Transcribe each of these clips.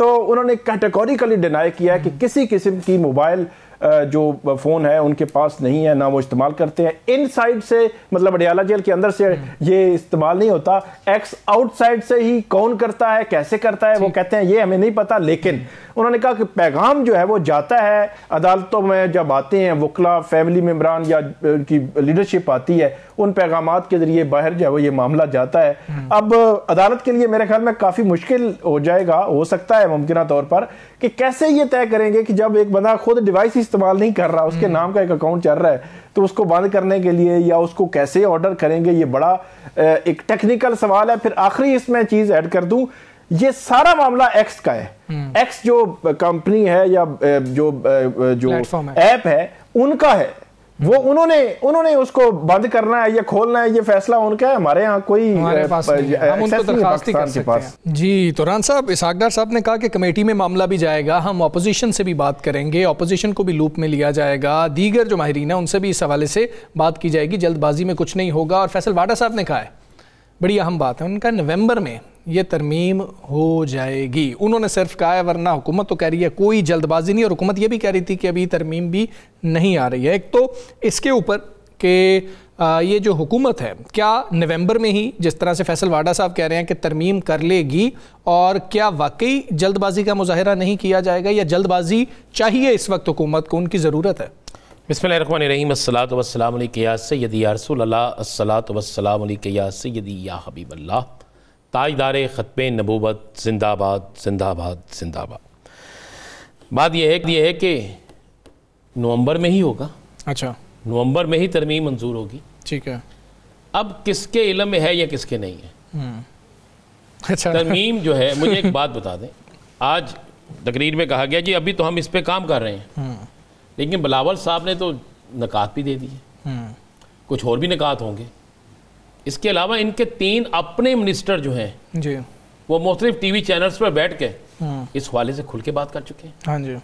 تو انہوں نے کیٹیگوریکلی ڈینائی کیا ہے کہ کسی قسم کی موبائل جو فون ہے ان کے پاس نہیں ہے، نہ وہ استعمال کرتے ہیں. ان سائڈ سے مطلب اڈیالہ جیل کے اندر سے یہ استعمال نہیں ہوتا. ایکس آؤٹ سائڈ سے ہی کون کرتا ہے، کیسے کرتا ہے، وہ کہتے ہیں یہ ہمیں نہیں پتا. لیکن انہوں نے کہا کہ پیغام جو ہے وہ جاتا ہے عدالتوں میں، جب آتے ہیں وکلا، فیملی ممبران یا ان کی لیڈرشپ آتی ہے، ان پیغامات کے ذریعے باہر جو ہے وہ یہ معاملہ جاتا ہے. اب عدالت کے لیے میرے خیال میں کافی مشکل ہو جائے گا، ہو سکتا ہے ممکنہ طور پر، کہ کیسے یہ طے کریں گے کہ جب ایک بندہ خود ڈیوائس استعمال نہیں کر رہا، اس کے نام کا ایک اکاؤنٹ چل رہا ہے، تو اس کو بند کرنے کے لیے یا اس کو کیسے آرڈر کریں گے. یہ بڑا ایک ٹیکنیکل سوال ہے. پھر آخری اس میں چیز ایڈ کر دوں، یہ سارا معاملہ ایکس کا ہے. ایکس جو کمپنی ہے یا جو ایپ ہے ان کا ہے، وہ انہوں نے اس کو بند کرنا ہے یا کھولنا ہے، یہ فیصلہ ان کا ہے. ہمارے ہاں کوئی جی. توران صاحب، اسحاق ڈار صاحب نے کہا کہ کمیٹی میں معاملہ بھی جائے گا، ہم اپوزیشن سے بھی بات کریں گے، اپوزیشن کو بھی لوپ میں لیا جائے گا، دیگر جو ماہرین ہیں ان سے بھی اس حوالے سے بات کی جائے گی، جلد بازی میں کچھ نہیں ہوگا. اور فیصل واڈا صاحب نے کہا ہے بڑی اہم بات ہے، ان کا نومبر میں یہ ترمیم ہو جائے گی. انہوں نے صرف کہا ہے، ورنہ حکومت تو کہہ رہی ہے کوئی جلد بازی نہیں، اور حکومت یہ بھی کہہ رہی تھی کہ ابھی ترمیم بھی نہیں آ رہی ہے. ایک تو اس کے اوپر کہ یہ جو حکومت ہے کیا نومبر میں ہی جس طرح سے فیصل واڈا صاحب کہہ رہے ہیں کہ ترمیم کر لے گی، اور کیا واقعی جلد بازی کا مظاہرہ نہیں کیا جائے گا، یا جلد بازی چاہیے اس وقت حکومت کو، ان کی ضرورت ہے؟ بسم اللہ الرحمن الرحیم. الصلاۃ والسلام علیک یا سیدی یا رسول اللہ، الصلاۃ والسلام علیک یا سیدی یا حبیب اللہ. تاجدار ختم نبوت زندہ آباد، زندہ آباد، زندہ آباد. بات یہ ہے کہ نومبر میں ہی ہوگا. اچھا، نومبر میں ہی ترمیم منظور ہوگی. ٹھیک ہے. اب کس کے علم میں ہے یا کس کے نہیں ہے اچھا، ترمیم جو ہے. مجھے ایک بات بتا دیں، آج تقریر میں کہا گیا جی ابھی تو ہم اس پہ کام کر رہے ہیں، لیکن بلاول صاحب نے تو نکات بھی دے دیے، کچھ اور بھی نکات ہوں گے. اس کے علاوہ ان کے 3 اپنے منسٹر جو ہیں جی وہ مختلف ٹی وی چینلز پر بیٹھ کے اس حوالے سے کھل کے بات کر چکے ہیں. ہاں جی.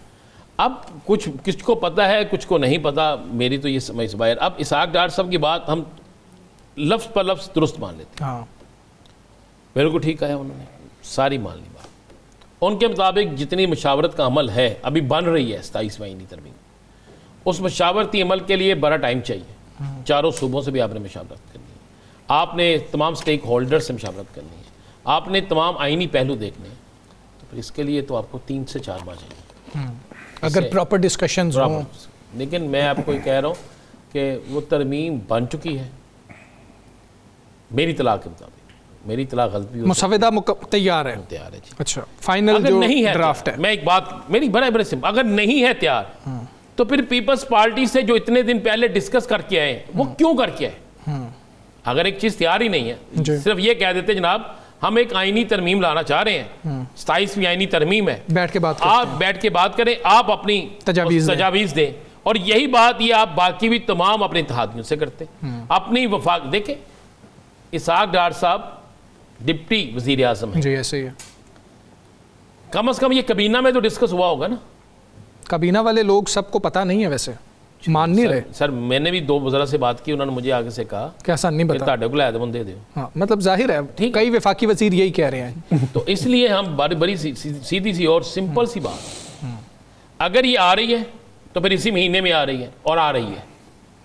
اب کچھ کو پتہ ہے، کچھ کو نہیں پتہ. میری تو یہ سمجھ باہر. اب اسحاق ڈار صاحب کی بات ہم لفظ پر لفظ درست مان لیتے ہیں. بالکل ٹھیک ہے، انہوں نے ساری مان لی بات. ان کے مطابق جتنی مشاورت کا عمل ہے ابھی بن رہی ہے 27 مہینے ترمیم، اس مشاورتی عمل کے لیے بڑا ٹائم چاہیے. چاروں صوبوں سے بھی آپ نے مشاورت کرنی ہے، آپ نے تمام سٹیک ہولڈر سے مشاورت کرنی ہے، آپ نے تمام آئینی پہلو دیکھنے ہیں. تو پھر اس کے لیے تو آپ کو 3 سے 4 ماہ چاہیے اگر پراپر ڈسکشنز ہوں. لیکن میں آپ کو یہ کہہ رہا ہوں کہ وہ ترمیم بن چکی ہے میری اطلاع کے مطابق. میری اطلاع غلط بھی ہو، مسودہ تیار ہے. تیار ہے جی. اچھا، فائنل جو ڈرافٹ ہے. میں ایک بات میری بڑے سمپل، اگر نہیں ہے تیار تو پھر پیپلز پارٹی سے جو اتنے دن پہلے ڈسکس کر کے آئے وہ کیوں کر کے آئے؟ اگر ایک چیز تیار ہی نہیں ہے، صرف یہ کہہ دیتے جناب ہم ایک آئینی ترمیم لانا چاہ رہے ہیں، 27ویں آئینی ترمیم ہے، بیٹھ کے بات آپ بیٹھ کے بات کریں، آپ اپنی تجاویز دیں. اور یہی بات یہ آپ باقی بھی تمام اپنے اتحادیوں سے کرتے اپنی وفاق. دیکھیں اسحاق ڈار صاحب ڈپٹی وزیر اعظم ہیں، جی ایسے ہی ہے. کم از کم یہ کابینہ میں تو ڈسکس ہوا ہوگا نا. کابینہ والے لوگ سب کو پتہ نہیں ہے، ویسے مان نہیں رہے. سر میں نے بھی 2 وزراء سے بات کی، انہوں نے مجھے آگے سے کہا کہ ایسا نہیں بتا، تاڑے کو لائے دے بندے دیو. ہاں مطلب ظاہر ہے کئی وفاقی وزیر یہی کہہ رہے ہیں. تو اس لیے ہم بڑی سیدھی سی اور سمپل سی بات، اگر یہ آ رہی ہے تو پھر اسی مہینے میں آ رہی ہے، اور آ رہی ہے.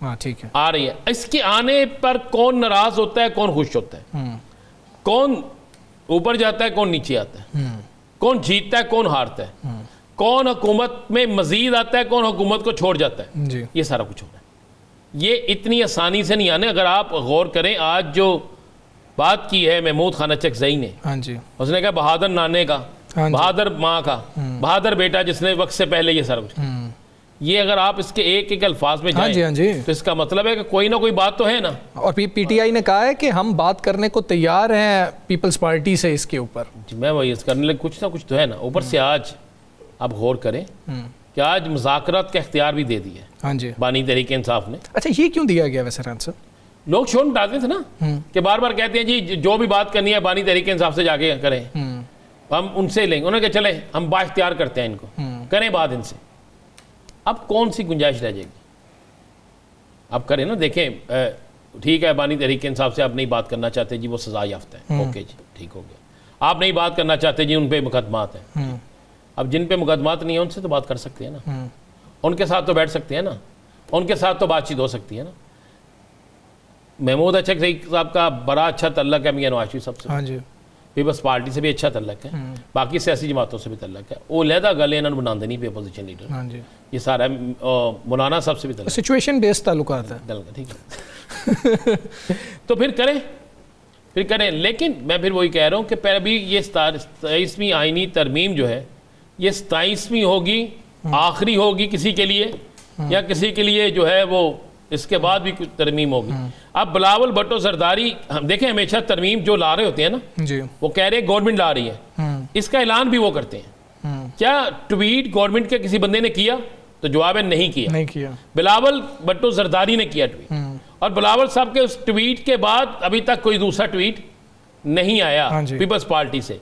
ہاں ٹھیک ہے، آ رہی ہے. اس کے آنے پر کون ناراض ہوتا ہے، کون خوش ہوتا ہے، کون اوپر جاتا ہے، کون نیچے آتا ہے، کون جیتتا ہے، کون ہارتا ہے، کون حکومت میں مزید آتا ہے، کون حکومت کو چھوڑ جاتا ہے، یہ سارا کچھ ہوتا ہے. یہ اتنی آسانی سے نہیں آنے. اگر آپ غور کریں، آج جو بات کی ہے محمود خانہ چکزئی نے، اس نے کہا بہادر نانے کا، بہادر ماں کا، بہادر بیٹا جس نے وقت سے پہلے یہ سارا کچھ. یہ اگر آپ اس کے ایک الفاظ میں جائیں تو اس کا مطلب ہے کہ کوئی نہ کوئی بات تو ہے نا. اور پی ٹی آئی نے کہا ہے کہ ہم بات کرنے کو تیار ہیں پیپلز پارٹی سے اس کے اوپر. میں وہی کرنے لگے، کچھ نہ کچھ تو ہے نا. اوپر سے آج آپ غور کریں کہ آج مذاکرات کا اختیار بھی دے دیا ہے بانی تحریک انصاف نے. اچھا، یہ کیوں دیا گیا ویسے ران صاحب؟ لوگ شور ڈالتے تھے نا کہ بار بار کہتے ہیں جی جو بھی بات کرنی ہے بانی تحریک انصاف سے جا کے کریں، ہم ان سے لیں گے. انہوں نے کہا چلیں ہم با اختیار کرتے ہیں ان کو، کریں بات ان سے. اب کون سی گنجائش رہ جائے گی؟ آپ کریں نا. دیکھیں ٹھیک ہے بانی تحریک انصاف سے آپ نہیں بات کرنا چاہتے جی وہ سزا یافتہ ہے، اوکے جی ٹھیک ہو گیا. آپ نہیں بات کرنا چاہتے جی ان پہ مقدمات ہیں، اب جن پہ مقدمات نہیں ہیں ان سے تو بات کر سکتے ہیں نا، ان کے ساتھ تو بیٹھ سکتے ہیں نا، ان کے ساتھ تو بات چیت ہو سکتی ہے نا۔ محمود اچھا صاحب کا بڑا اچھا تعلق ہے میاں نواز شریف صاحب سے، ہاں جی، پیپلز پارٹی سے بھی اچھا تعلق ہے، باقی سیاسی جماعتوں سے بھی تعلق ہے، وہ علیحدہ گل انہوں نے بنا دینی پہ اپوزیشن لیڈر، ہاں جی، یہ سارا مولانا صاحب سے بھی تعلق سچویشن بیس تعلقات ہے، ٹھیک ہے تو پھر کریں، لیکن میں پھر وہی کہہ رہا ہوں کہ پہلے بھی یہ 27ویں آئینی ترمیم جو ہے یہ 27ویں ہوگی، آخری ہوگی کسی کے لیے، یا کسی کے لیے جو ہے وہ اس کے بعد بھی کچھ ترمیم ہوگی۔ اب بلاول بھٹو زرداری ہم دیکھیں ہمیشہ ترمیم جو لا رہے ہوتے ہیں نا جی، وہ کہہ رہے ہیں گورنمنٹ لا رہی ہے، اس کا اعلان بھی وہ کرتے ہیں۔ کیا ٹویٹ گورنمنٹ کے کسی بندے نے کیا؟ تو جواب ہے نہیں کیا۔ بلاول بھٹو زرداری نے کیا ٹویٹ، اور بلاول صاحب کے اس ٹویٹ کے بعد ابھی تک کوئی دوسرا ٹویٹ نہیں آیا پیپلز پارٹی سے۔